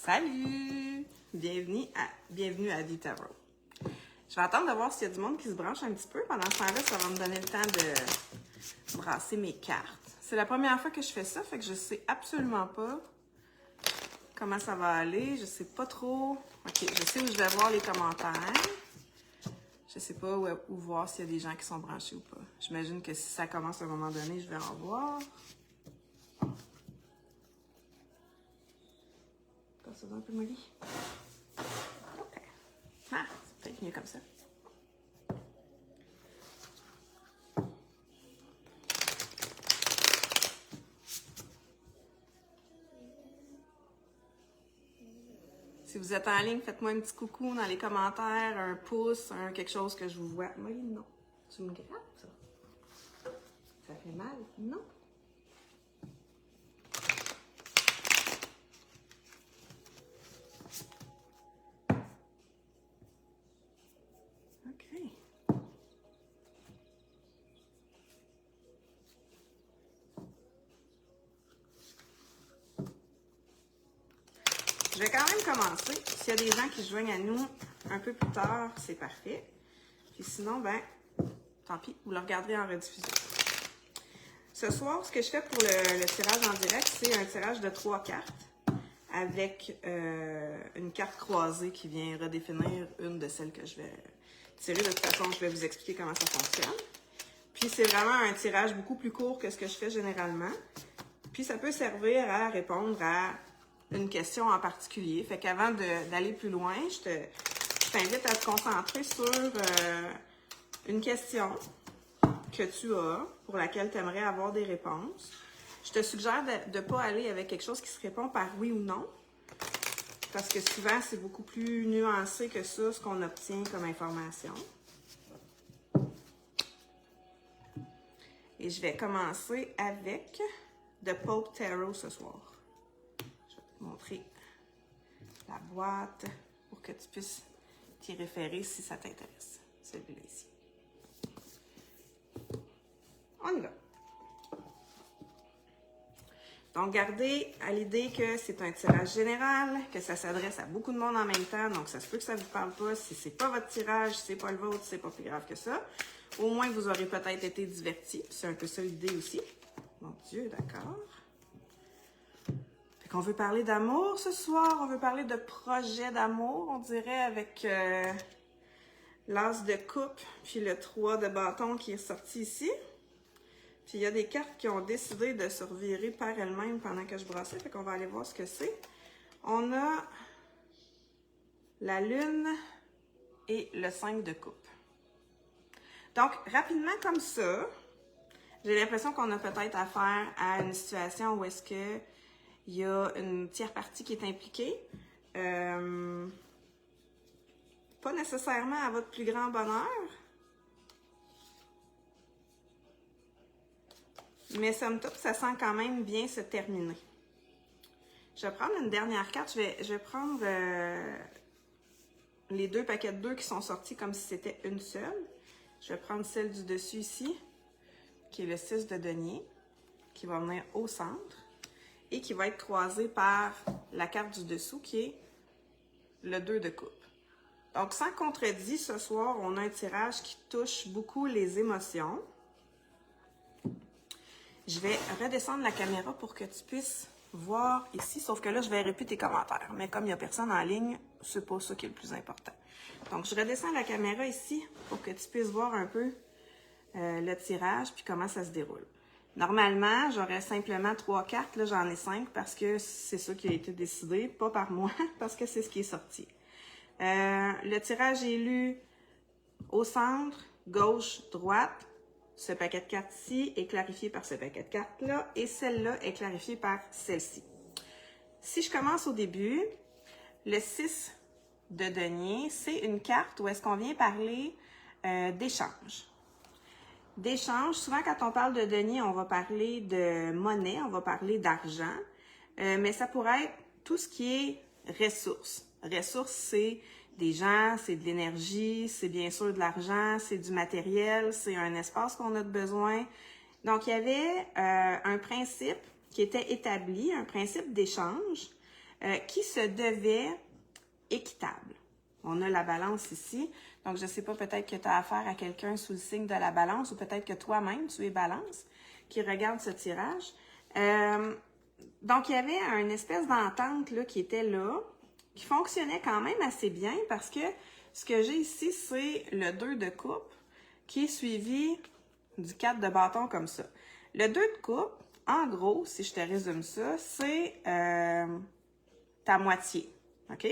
Salut! Bienvenue à The Tarot. Je vais attendre de voir s'il y a du monde qui se branche un petit peu. Pendant ce temps-là, ça va me donner le temps de brasser mes cartes. C'est la première fois que je fais ça, fait que je sais absolument pas comment ça va aller. Je sais pas trop. Ok, je sais où je vais voir les commentaires. Je sais pas où voir s'il y a des gens qui sont branchés ou pas. J'imagine que si ça commence à un moment donné, je vais en voir. Ça va un peu molly. Ok. Ah, c'est peut-être mieux comme ça. Si vous êtes en ligne, faites-moi un petit coucou dans les commentaires, un pouce, quelque chose que je vous vois. Molly, non. Tu me grattes, ça? Ça fait mal? Non. Je vais quand même commencer. S'il y a des gens qui se joignent à nous un peu plus tard, c'est parfait. Puis sinon, ben, tant pis, vous le regarderez en rediffusion. Ce soir, ce que je fais pour le tirage en direct, c'est un tirage de 3 cartes avec une carte croisée qui vient redéfinir une de celles que je vais tirer. De toute façon, je vais vous expliquer comment ça fonctionne. Puis c'est vraiment un tirage beaucoup plus court que ce que je fais généralement. Puis ça peut servir à répondre à une question en particulier. Fait qu'avant d'aller plus loin, je t'invite à te concentrer sur une question que tu as, pour laquelle tu aimerais avoir des réponses. Je te suggère de ne pas aller avec quelque chose qui se répond par oui ou non, parce que souvent, c'est beaucoup plus nuancé que ça, ce qu'on obtient comme information. Et je vais commencer avec The Pope Tarot ce soir. Je vais te montrer la boîte pour que tu puisses t'y référer si ça t'intéresse. Celui-là ici. On y va. Donc, gardez à l'idée que c'est un tirage général, que ça s'adresse à beaucoup de monde en même temps. Donc, ça se peut que ça ne vous parle pas. Si ce n'est pas votre tirage, si ce n'est pas le vôtre, c'est pas plus grave que ça. Au moins, vous aurez peut-être été divertis. C'est un peu ça l'idée aussi. Mon Dieu, d'accord. Fait qu'on veut parler d'amour ce soir. On veut parler de projet d'amour, on dirait, avec l'as de coupe, puis le 3 de bâton qui est sorti ici. Puis il y a des cartes qui ont décidé de se revirer par elles-mêmes pendant que je brassais. Fait qu'on va aller voir ce que c'est. On a la lune et le 5 de coupe. Donc, rapidement comme ça, j'ai l'impression qu'on a peut-être affaire à une situation où est-ce que il y a une tierce partie qui est impliquée. Pas nécessairement à votre plus grand bonheur. Mais somme toute, ça sent quand même bien se terminer. Je vais prendre une dernière carte. Je vais prendre les 2 paquets de 2 qui sont sortis comme si c'était une seule. Je vais prendre celle du dessus ici, qui est le 6 de denier, qui va venir au centre et qui va être croisée par la carte du dessous, qui est le 2 de coupe. Donc, sans contredit, ce soir, on a un tirage qui touche beaucoup les émotions. Je vais redescendre la caméra pour que tu puisses voir ici, sauf que là, je verrai plus tes commentaires. Mais comme il n'y a personne en ligne, c'est pas ça qui est le plus important. Donc, je redescends la caméra ici pour que tu puisses voir un peu le tirage puis comment ça se déroule. Normalement, j'aurais simplement 3 cartes. Là, j'en ai 5 parce que c'est ça qui a été décidé, pas par moi, parce que c'est ce qui est sorti. Le tirage est lu au centre, gauche, droite. Ce paquet de cartes-ci est clarifié par ce paquet de cartes-là et celle-là est clarifiée par celle-ci. Si je commence au début, le 6 de denier, c'est une carte où est-ce qu'on vient parler d'échange. D'échange, souvent quand on parle de denier, on va parler de monnaie, on va parler d'argent, mais ça pourrait être tout ce qui est ressources. Ressources, c'est des gens, c'est de l'énergie, c'est bien sûr de l'argent, c'est du matériel, c'est un espace qu'on a besoin. Donc, il y avait un principe qui était établi, un principe d'échange, qui se devait équitable. On a la balance ici. Donc, je ne sais pas, peut-être que tu as affaire à quelqu'un sous le signe de la balance ou peut-être que toi-même, tu es balance, qui regarde ce tirage. Donc, il y avait une espèce d'entente là, qui était là, qui fonctionnait quand même assez bien parce que ce que j'ai ici, c'est le 2 de coupe qui est suivi du 4 de bâton comme ça. Le 2 de coupe, en gros, si je te résume ça, c'est ta moitié. OK?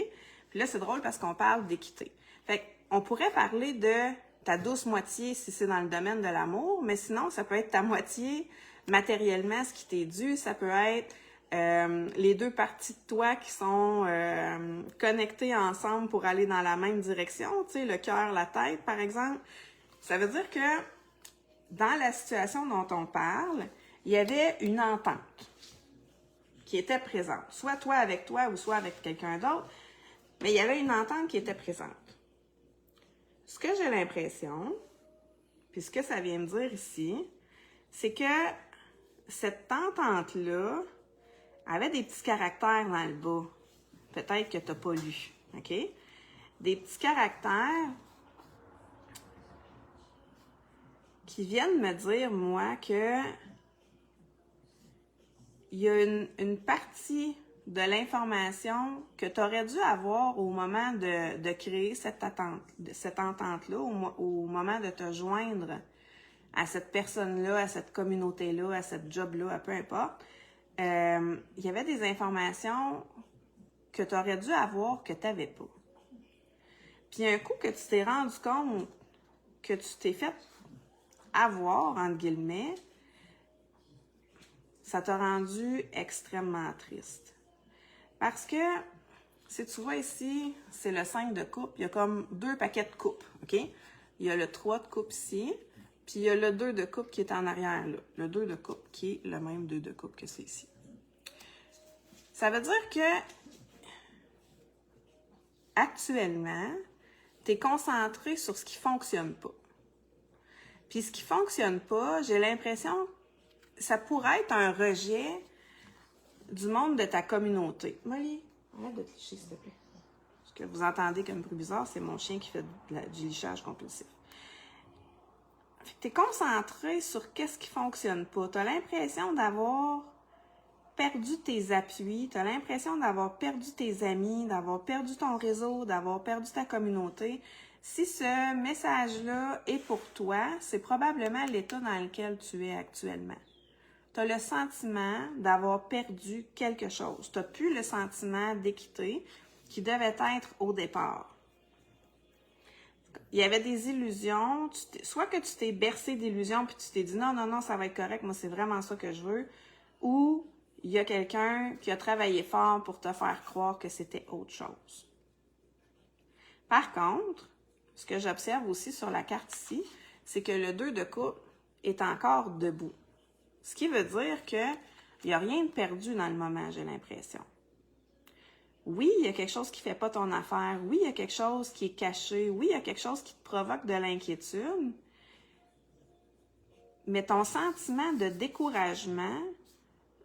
Puis là, c'est drôle parce qu'on parle d'équité. Fait qu'on pourrait parler de ta douce moitié si c'est dans le domaine de l'amour, mais sinon, ça peut être ta moitié matériellement, ce qui t'est dû. Ça peut être les deux parties de toi qui sont connectées ensemble pour aller dans la même direction. Tu sais, le cœur, la tête, par exemple. Ça veut dire que dans la situation dont on parle, il y avait une entente qui était présente. Soit toi avec toi ou soit avec quelqu'un d'autre. Mais il y avait une entente qui était présente. Ce que j'ai l'impression, puis ce que ça vient me dire ici, c'est que cette entente-là avait des petits caractères dans le bas. Peut-être que tu n'as pas lu, OK? Des petits caractères qui viennent me dire, moi, que il y a une partie de l'information que tu aurais dû avoir au moment de créer cette entente-là, au moment de te joindre à cette personne-là, à cette communauté-là, à cette job-là, peu importe. Il y avait des informations que tu aurais dû avoir que tu n'avais pas. Puis un coup que tu t'es rendu compte que tu t'es fait avoir, entre guillemets, ça t'a rendu extrêmement triste. Parce que, si tu vois ici, c'est le 5 de coupe, il y a comme 2 paquets de coupe, OK? Il y a le 3 de coupe ici, puis il y a le 2 de coupe qui est en arrière là. Le 2 de coupe qui est le même 2 de coupe que c'est ici. Ça veut dire que, actuellement, tu es concentré sur ce qui ne fonctionne pas. Puis ce qui ne fonctionne pas, j'ai l'impression, ça pourrait être un rejet du monde de ta communauté. Molly, arrête de te licher, s'il te plaît. Ce que vous entendez comme bruit bizarre, c'est mon chien qui fait du lichage compulsif. Tu es concentré sur qu'est-ce qui ne fonctionne pas. Tu as l'impression d'avoir perdu tes appuis, tu as l'impression d'avoir perdu tes amis, d'avoir perdu ton réseau, d'avoir perdu ta communauté. Si ce message-là est pour toi, c'est probablement l'état dans lequel tu es actuellement. Tu as le sentiment d'avoir perdu quelque chose. Tu n'as plus le sentiment d'équité qui devait être au départ. Il y avait des illusions, soit que tu t'es bercé d'illusions puis tu t'es dit non, non, non, ça va être correct, moi c'est vraiment ça que je veux, ou il y a quelqu'un qui a travaillé fort pour te faire croire que c'était autre chose. Par contre, ce que j'observe aussi sur la carte ici, c'est que le 2 de coupe est encore debout. Ce qui veut dire qu'il n'y a rien de perdu dans le moment, j'ai l'impression. Oui, il y a quelque chose qui ne fait pas ton affaire. Oui, il y a quelque chose qui est caché. Oui, il y a quelque chose qui te provoque de l'inquiétude. Mais ton sentiment de découragement,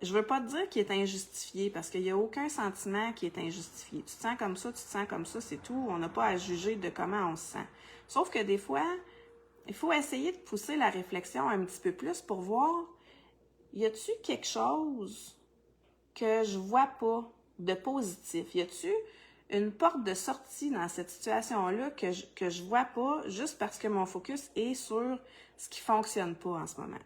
je ne veux pas te dire qu'il est injustifié parce qu'il n'y a aucun sentiment qui est injustifié. Tu te sens comme ça, tu te sens comme ça, c'est tout. On n'a pas à juger de comment on se sent. Sauf que des fois, il faut essayer de pousser la réflexion un petit peu plus pour voir, y a-t-il quelque chose que je vois pas de positif? Y a-t-il une porte de sortie dans cette situation-là que je vois pas juste parce que mon focus est sur ce qui fonctionne pas en ce moment?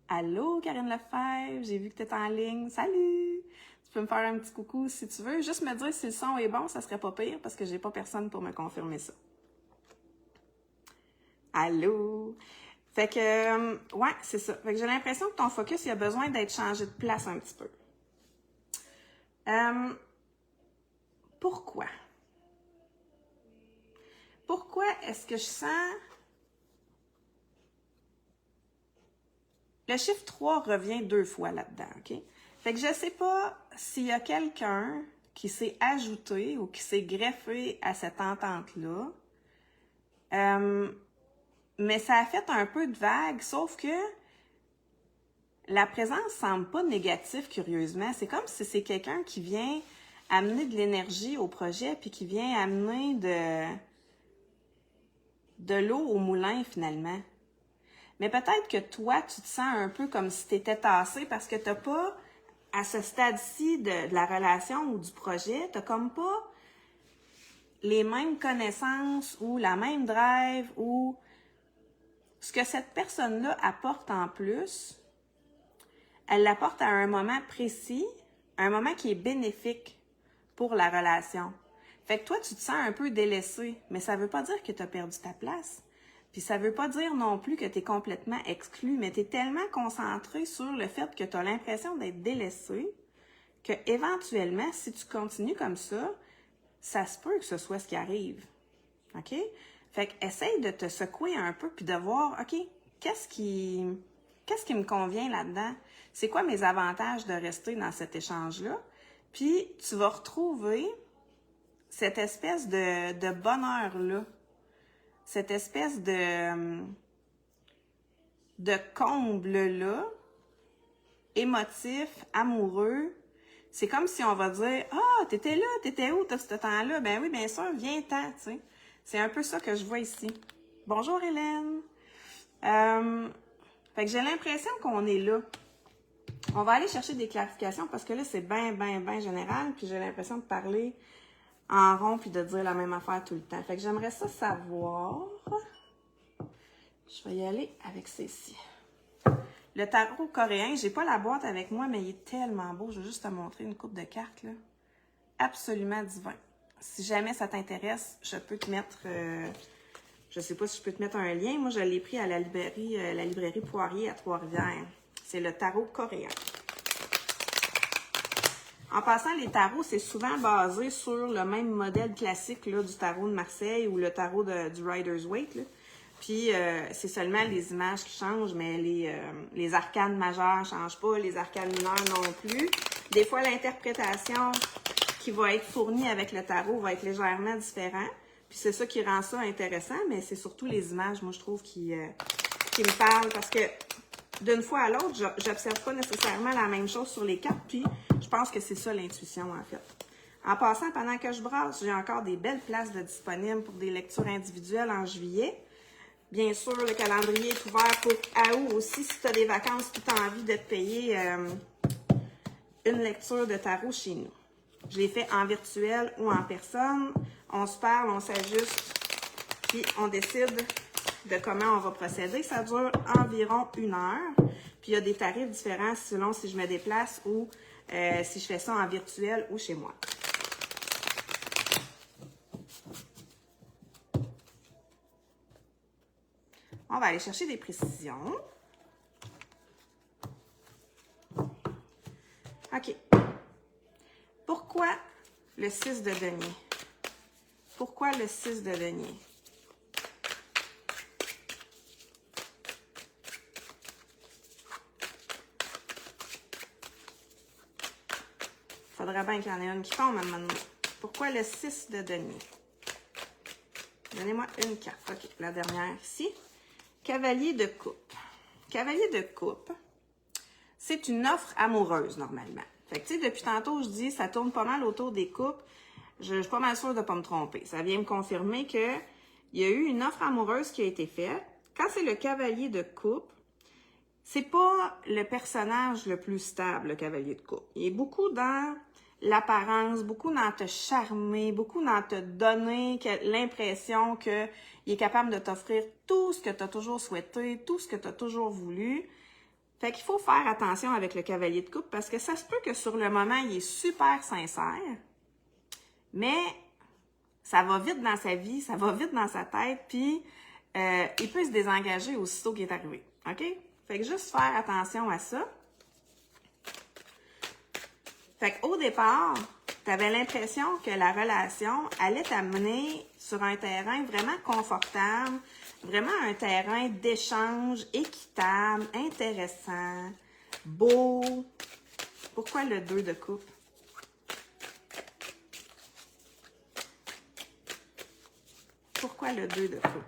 Allô, Karine Lefebvre, j'ai vu que tu es en ligne. Salut! Tu peux me faire un petit coucou si tu veux. Juste me dire si le son est bon, ça serait pas pire parce que j'ai pas personne pour me confirmer ça. Allô? Fait que, ouais, c'est ça. Fait que j'ai l'impression que ton focus, il a besoin d'être changé de place un petit peu. Pourquoi? Pourquoi est-ce que je sens... Le chiffre 3 revient 2 fois là-dedans, OK? Fait que je sais pas s'il y a quelqu'un qui s'est ajouté ou qui s'est greffé à cette entente-là. Mais ça a fait un peu de vague, sauf que la présence semble pas négative, curieusement. C'est comme si c'est quelqu'un qui vient amener de l'énergie au projet, puis qui vient amener de l'eau au moulin, finalement. Mais peut-être que toi, tu te sens un peu comme si tu étais tassé parce que tu n'as pas, à ce stade-ci de la relation ou du projet, tu n'as comme pas les mêmes connaissances ou la même drive ou ce que cette personne-là apporte en plus, elle l'apporte à un moment précis, un moment qui est bénéfique pour la relation. Fait que toi, tu te sens un peu délaissé, mais ça veut pas dire que tu as perdu ta place. Puis ça veut pas dire non plus que tu es complètement exclu, mais tu es tellement concentré sur le fait que tu as l'impression d'être délaissé que éventuellement, si tu continues comme ça se peut que ce soit ce qui arrive. OK? Fait que essaye de te secouer un peu puis de voir, OK, qu'est-ce qui me convient là-dedans? C'est quoi mes avantages de rester dans cet échange-là? Puis tu vas retrouver cette espèce de bonheur-là, cette espèce de comble-là, émotif, amoureux. C'est comme si on va dire « Ah, t'étais là, t'étais où, t'as ce temps-là? » Ben oui, bien sûr, viens-t'en, tu sais. C'est un peu ça que je vois ici. Bonjour Hélène. Fait que j'ai l'impression qu'on est là. On va aller chercher des clarifications parce que là, c'est bien général, puis j'ai l'impression de parler en rond puis de dire la même affaire tout le temps. Fait que j'aimerais ça savoir. Je vais y aller avec ceci. Le tarot coréen, j'ai pas la boîte avec moi, mais il est tellement beau. Je vais juste te montrer une coupe de cartes, là. Absolument divin. Si jamais ça t'intéresse, je peux te mettre... je sais pas si je peux te mettre un lien. Moi, je l'ai pris à la librairie Poirier à Trois-Rivières. C'est le tarot coréen. En passant, les tarots, c'est souvent basé sur le même modèle classique là, du tarot de Marseille ou le tarot du Rider-Waite. Là. Puis, c'est seulement les images qui changent, mais les arcanes majeures ne changent pas, les arcanes mineures non plus. Des fois, l'interprétation qui va être fournie avec le tarot va être légèrement différente. Puis, c'est ça qui rend ça intéressant, mais c'est surtout les images, moi, je trouve, qui me parlent. Parce que d'une fois à l'autre, j'observe pas nécessairement la même chose sur les cartes, puis je pense que c'est ça l'intuition, en fait. En passant, pendant que je brasse, j'ai encore des belles places de disponibles pour des lectures individuelles en juillet. Bien sûr, le calendrier est ouvert pour août aussi, si tu as des vacances et tu as envie de te payer une lecture de tarot chez nous. Je l'ai fait en virtuel ou en personne. On se parle, on s'ajuste, puis on décide de comment on va procéder. Ça dure environ 1 heure. Puis il y a des tarifs différents selon si je me déplace ou si je fais ça en virtuel ou chez moi. On va aller chercher des précisions. OK. Pourquoi le 6 de denier? Pourquoi le 6 de denier? Faudrait bien qu'il y en ait une qui tombe maintenant. Pourquoi le 6 de denier? Donnez-moi une carte. OK, la dernière ici. Cavalier de coupe. Cavalier de coupe, c'est une offre amoureuse, normalement. Fait que, tu sais, depuis tantôt, je dis, ça tourne pas mal autour des coupes. Je suis pas mal sûre de ne pas me tromper. Ça vient me confirmer qu'il y a eu une offre amoureuse qui a été faite. Quand c'est le cavalier de coupe, c'est pas le personnage le plus stable, le cavalier de coupe. Il est beaucoup dans l'apparence, beaucoup dans te charmer, beaucoup dans te donner l'impression qu'il est capable de t'offrir tout ce que tu as toujours souhaité, tout ce que tu as toujours voulu. Fait qu'il faut faire attention avec le cavalier de coupe parce que ça se peut que sur le moment, il est super sincère, mais ça va vite dans sa vie, ça va vite dans sa tête, puis il peut se désengager aussitôt qu'il est arrivé. OK? Fait que juste faire attention à ça. Fait qu'au départ, tu avais l'impression que la relation allait t'amener sur un terrain vraiment confortable, vraiment un terrain d'échange équitable, intéressant, beau. Pourquoi le 2 de coupe? Pourquoi le 2 de coupe?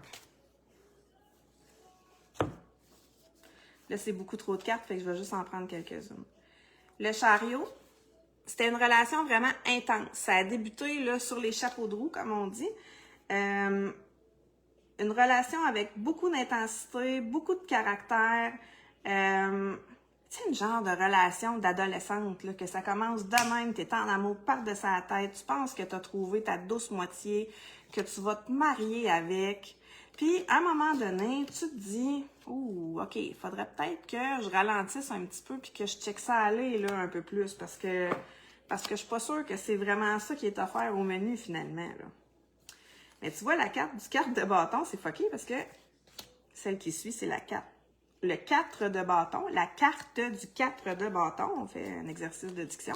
Là, c'est beaucoup trop de cartes, fait que je vais juste en prendre quelques-unes. Le chariot, c'était une relation vraiment intense. Ça a débuté là, sur les chapeaux de roue, comme on dit. Une relation avec beaucoup d'intensité, beaucoup de caractère. C'est une genre de relation d'adolescente, là, que ça commence de même, tu es en amour par-dessus la tête, tu penses que tu as trouvé ta douce moitié, que tu vas te marier avec. Puis, à un moment donné, tu te dis, « Ouh, OK, il faudrait peut-être que je ralentisse un petit peu puis que je check ça aller là, un peu plus parce que je suis pas sûre que c'est vraiment ça qui est offert au menu, finalement. » là. Mais tu vois, la carte de bâton, c'est fucké parce que celle qui suit, c'est la 4. Le 4 de bâton, la carte du 4 de bâton, on fait un exercice de diction,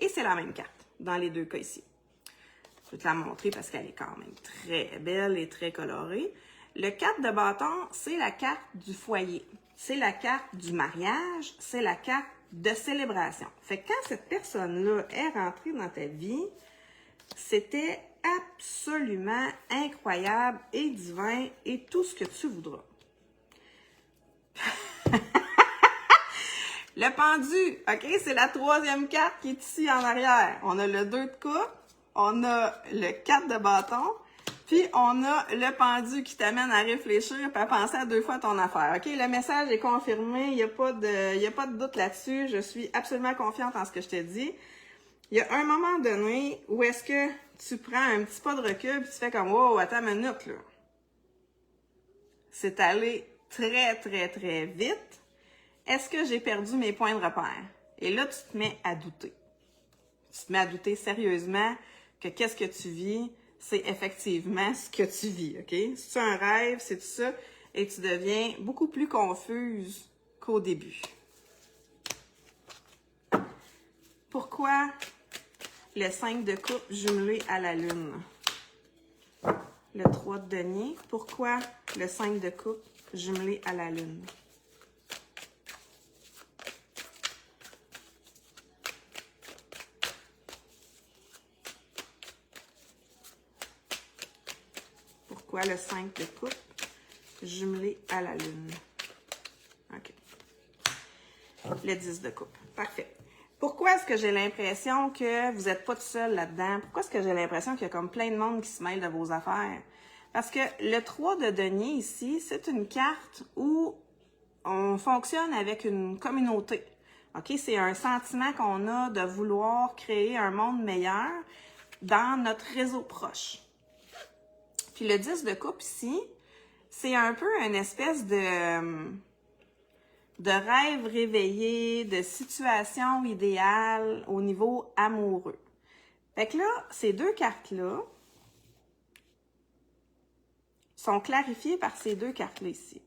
et c'est la même carte dans les deux cas ici. Je vais te la montrer parce qu'elle est quand même très belle et très colorée. Le 4 de bâton, c'est la carte du foyer, c'est la carte du mariage, c'est la carte de célébration. Fait que quand cette personne-là est rentrée dans ta vie, c'était absolument incroyable et divin et tout ce que tu voudras. Le pendu, OK, c'est la troisième carte qui est ici en arrière. On a le 2 de coupe, on a le 4 de bâton, puis on a le pendu qui t'amène à réfléchir et à penser à 2 fois ton affaire. OK, le message est confirmé, il n'y a pas de doute là-dessus. Je suis absolument confiante en ce que je te dis. Il y a un moment donné où est-ce que tu prends un petit pas de recul et tu fais comme « Wow, attends une minute, là. » C'est allé très, très, très vite. Est-ce que j'ai perdu mes points de repère? Et là, tu te mets à douter. Tu te mets à douter sérieusement que qu'est-ce que tu vis, c'est effectivement ce que tu vis, OK? C'est un rêve, c'est tout ça, et tu deviens beaucoup plus confuse qu'au début. Pourquoi le 5 de coupe jumelé à la lune? Le 3 de denier. Pourquoi le 5 de coupe jumelé à la lune? Pourquoi le 5 de coupe jumelé à la lune? OK. Le 10 de coupe. Parfait. Pourquoi est-ce que j'ai l'impression que vous n'êtes pas tout seul là-dedans? Pourquoi est-ce que j'ai l'impression qu'il y a comme plein de monde qui se mêle de vos affaires? Parce que le 3 de denier ici, c'est une carte où on fonctionne avec une communauté. OK? C'est un sentiment qu'on a de vouloir créer un monde meilleur dans notre réseau proche. Puis le 10 de coupe ici, c'est un peu une espèce de rêve réveillé, de situation idéale au niveau amoureux. Fait que là, ces deux cartes-là sont clarifiées par ces deux cartes-là ici.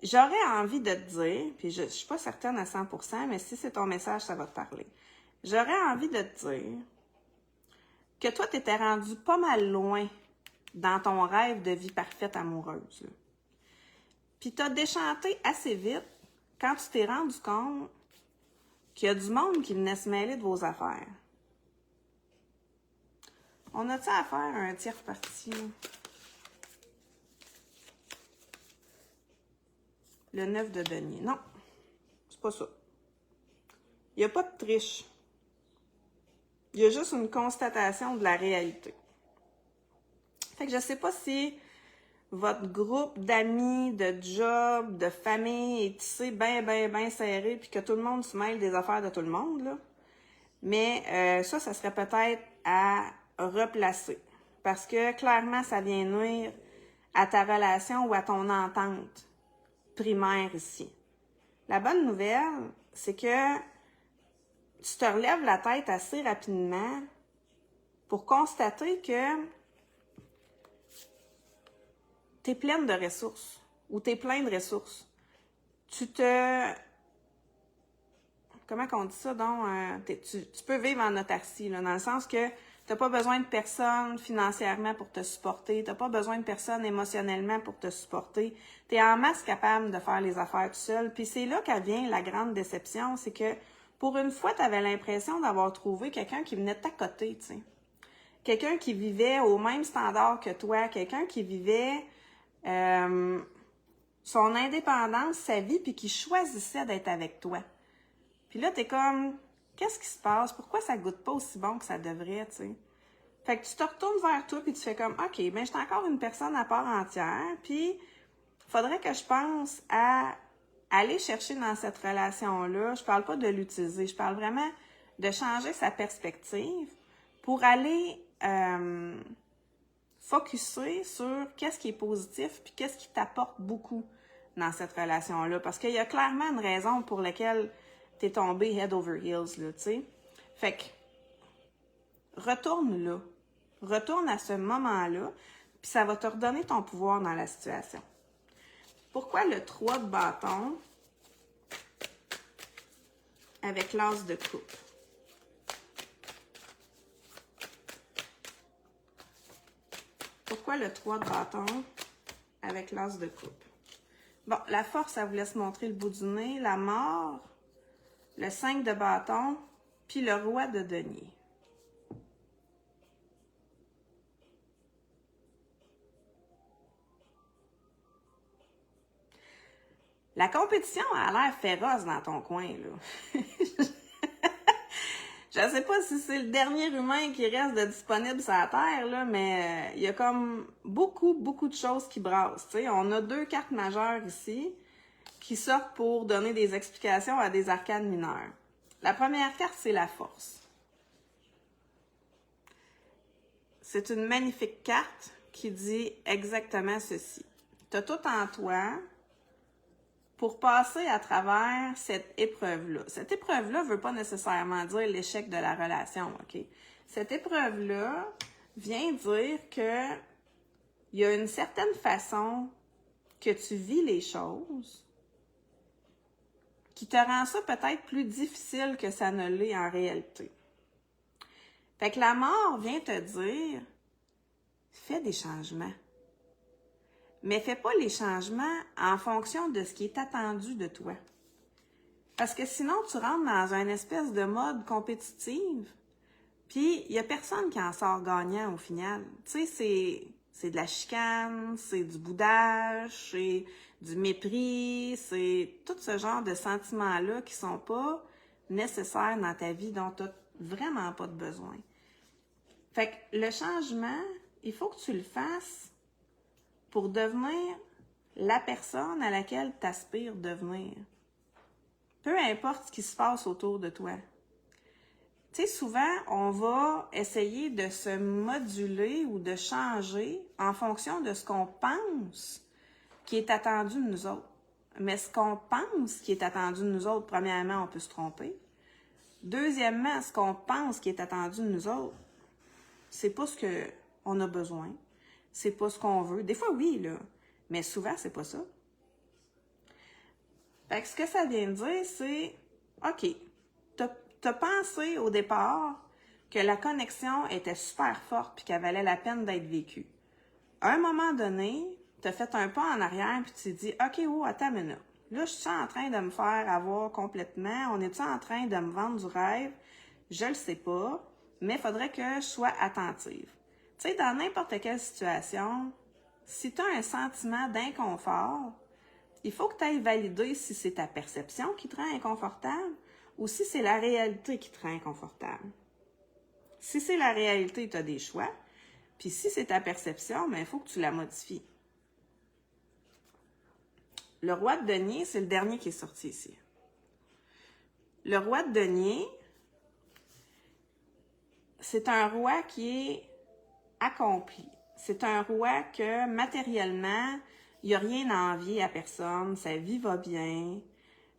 J'aurais envie de te dire, puis je ne suis pas certaine à 100%, mais si c'est ton message, ça va te parler. J'aurais envie de te dire que toi, tu étais rendu pas mal loin dans ton rêve de vie parfaite amoureuse. Puis tu as déchanté assez vite quand tu t'es rendu compte qu'il y a du monde qui venait se mêler de vos affaires. On a-tu affaire à un tiers parti? Le 9 de denier. Non, c'est pas ça. Il n'y a pas de triche. Il y a juste une constatation de la réalité. Fait que je sais pas si votre groupe d'amis, de job, de famille est tissé bien serré puis que tout le monde se mêle des affaires de tout le monde, là. Mais ça serait peut-être à replacer. Parce que clairement, ça vient nuire à ta relation ou à ton entente primaire ici. La bonne nouvelle, c'est que tu te relèves la tête assez rapidement pour constater que tu es pleine de ressources ou tu es plein de ressources. Comment qu'on dit ça donc? Tu peux vivre en autarcie, là, dans le sens que tu n'as pas besoin de personne financièrement pour te supporter, tu n'as pas besoin de personne émotionnellement pour te supporter. Tu es en masse capable de faire les affaires tout seul. Puis c'est là qu'elle vient la grande déception, c'est que pour une fois, tu avais l'impression d'avoir trouvé quelqu'un qui venait de t'accoter, tu sais. quelqu'un qui vivait au même standard que toi, quelqu'un qui vivait son indépendance, sa vie, puis qui choisissait d'être avec toi. Puis là, t'es comme, qu'est-ce qui se passe? Pourquoi ça goûte pas aussi bon que ça devrait, tu sais? Fait que tu te retournes vers toi, puis tu fais comme, OK, ben je suis encore une personne à part entière, puis faudrait que je pense à aller chercher dans cette relation-là. Je parle pas de l'utiliser, je parle vraiment de changer sa perspective pour aller focusser sur qu'est-ce qui est positif puis qu'est-ce qui t'apporte beaucoup dans cette relation-là. Parce qu'il y a clairement une raison pour laquelle t'es tombé head over heels, là, tu sais. Fait que, retourne là. Retourne à ce moment-là, puis ça va te redonner ton pouvoir dans la situation. Pourquoi le 3 de bâton avec l'as de coupe? Pourquoi le 3 de bâton avec l'as de coupe? Bon, la force, ça vous laisse montrer le bout du nez. La mort, le 5 de bâton, puis le roi de denier. La compétition a l'air féroce dans ton coin, là. Je ne sais pas si c'est le dernier humain qui reste de disponible sur la Terre, là, mais il y a comme beaucoup de choses qui brassent. T'sais. On a 2 cartes majeures ici qui sortent pour donner des explications à des arcanes mineures. La première carte, c'est la force. C'est une magnifique carte qui dit exactement ceci. Tu as tout en toi pour passer à travers cette épreuve-là. Cette épreuve-là ne veut pas nécessairement dire l'échec de la relation, OK? Cette épreuve-là vient dire que il y a une certaine façon que tu vis les choses qui te rend ça peut-être plus difficile que ça ne l'est en réalité. Fait que la mort vient te dire, fais des changements. Mais fais pas les changements en fonction de ce qui est attendu de toi. Parce que sinon, tu rentres dans une espèce de mode compétitive, puis il y a personne qui en sort gagnant au final. Tu sais, c'est de la chicane, c'est du boudage, c'est du mépris, c'est tout ce genre de sentiments-là qui sont pas nécessaires dans ta vie, dont tu n'as vraiment pas de besoin. Fait que le changement, il faut que tu le fasses pour devenir la personne à laquelle tu aspires devenir. Peu importe ce qui se passe autour de toi. Tu sais, souvent, on va essayer de se moduler ou de changer en fonction de ce qu'on pense qui est attendu de nous autres. Mais ce qu'on pense qui est attendu de nous autres, premièrement, on peut se tromper. Deuxièmement, ce qu'on pense qui est attendu de nous autres, c'est pas ce qu'on a besoin. C'est pas ce qu'on veut. Des fois, oui, là. Mais souvent, c'est pas ça. Fait que ce que ça vient de dire, c'est, OK, t'as pensé au départ que la connexion était super forte puis qu'elle valait la peine d'être vécue. À un moment donné, t'as fait un pas en arrière puis tu t'es dit, OK, oh, attends une minute. Là, je suis en train de me faire avoir complètement. On est-tu en train de me vendre du rêve? Je le sais pas, mais il faudrait que je sois attentive. Tu sais, dans n'importe quelle situation, si tu as un sentiment d'inconfort, il faut que tu ailles valider si c'est ta perception qui te rend inconfortable ou si c'est la réalité qui te rend inconfortable. Si c'est la réalité, tu as des choix. Puis si c'est ta perception, il faut que tu la modifies. Le roi de denier, c'est le dernier qui est sorti ici. Le roi de denier, c'est un roi qui est accompli. C'est un roi que matériellement, il n'y a rien à envier à personne, sa vie va bien,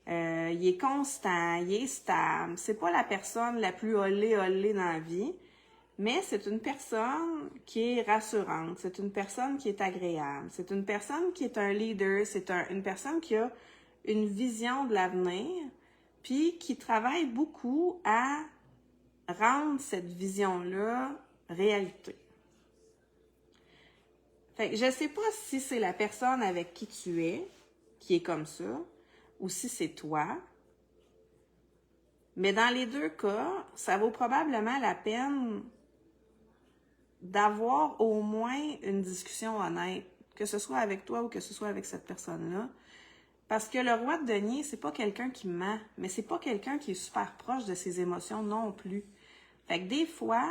il est constant, il est stable. C'est pas la personne la plus olé dans la vie, mais c'est une personne qui est rassurante, c'est une personne qui est agréable, c'est une personne qui est un leader, c'est une personne qui a une vision de l'avenir, puis qui travaille beaucoup à rendre cette vision-là réalité. Fait que je sais pas si c'est la personne avec qui tu es, qui est comme ça, ou si c'est toi. Mais dans les deux cas, ça vaut probablement la peine d'avoir au moins une discussion honnête, que ce soit avec toi ou que ce soit avec cette personne-là. Parce que le roi de denier, c'est pas quelqu'un qui ment, mais c'est pas quelqu'un qui est super proche de ses émotions non plus. Fait que des fois,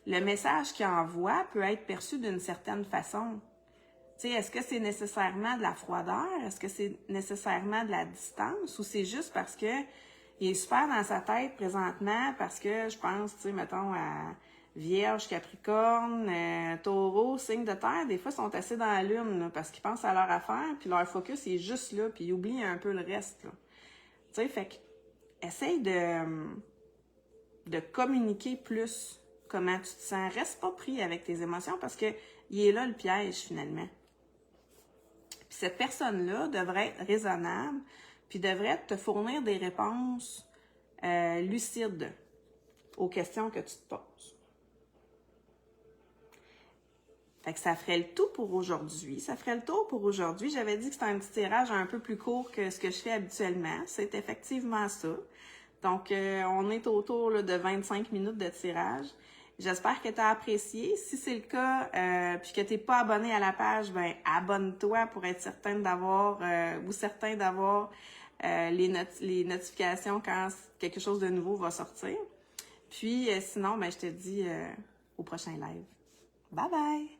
le message qu'il envoie peut être perçu d'une certaine façon. Tu sais, est-ce que c'est nécessairement de la froideur? Est-ce que c'est nécessairement de la distance? Ou c'est juste parce que il est super dans sa tête présentement, parce que je pense, tu sais, mettons, à Vierge, Capricorne, Taureau, signe de terre, des fois, ils sont assez dans la lune, là, parce qu'ils pensent à leur affaire, puis leur focus est juste là, puis ils oublient un peu le reste, là. Tu sais, fait que, essaye de communiquer plus comment tu te sens. Reste pas pris avec tes émotions, parce que il est là le piège, finalement. Puis cette personne-là devrait être raisonnable, puis devrait te fournir des réponses lucides aux questions que tu te poses. Fait que ça ferait le tout pour aujourd'hui. Ça ferait le tour pour aujourd'hui. J'avais dit que c'était un petit tirage un peu plus court que ce que je fais habituellement. C'est effectivement ça. Donc, on est autour là, de 25 minutes de tirage. J'espère que tu as apprécié. Si c'est le cas, puis que tu n'es pas abonné à la page, ben abonne-toi pour être certaine d'avoir ou certain d'avoir les notifications quand quelque chose de nouveau va sortir. Puis sinon, ben je te dis au prochain live. Bye bye!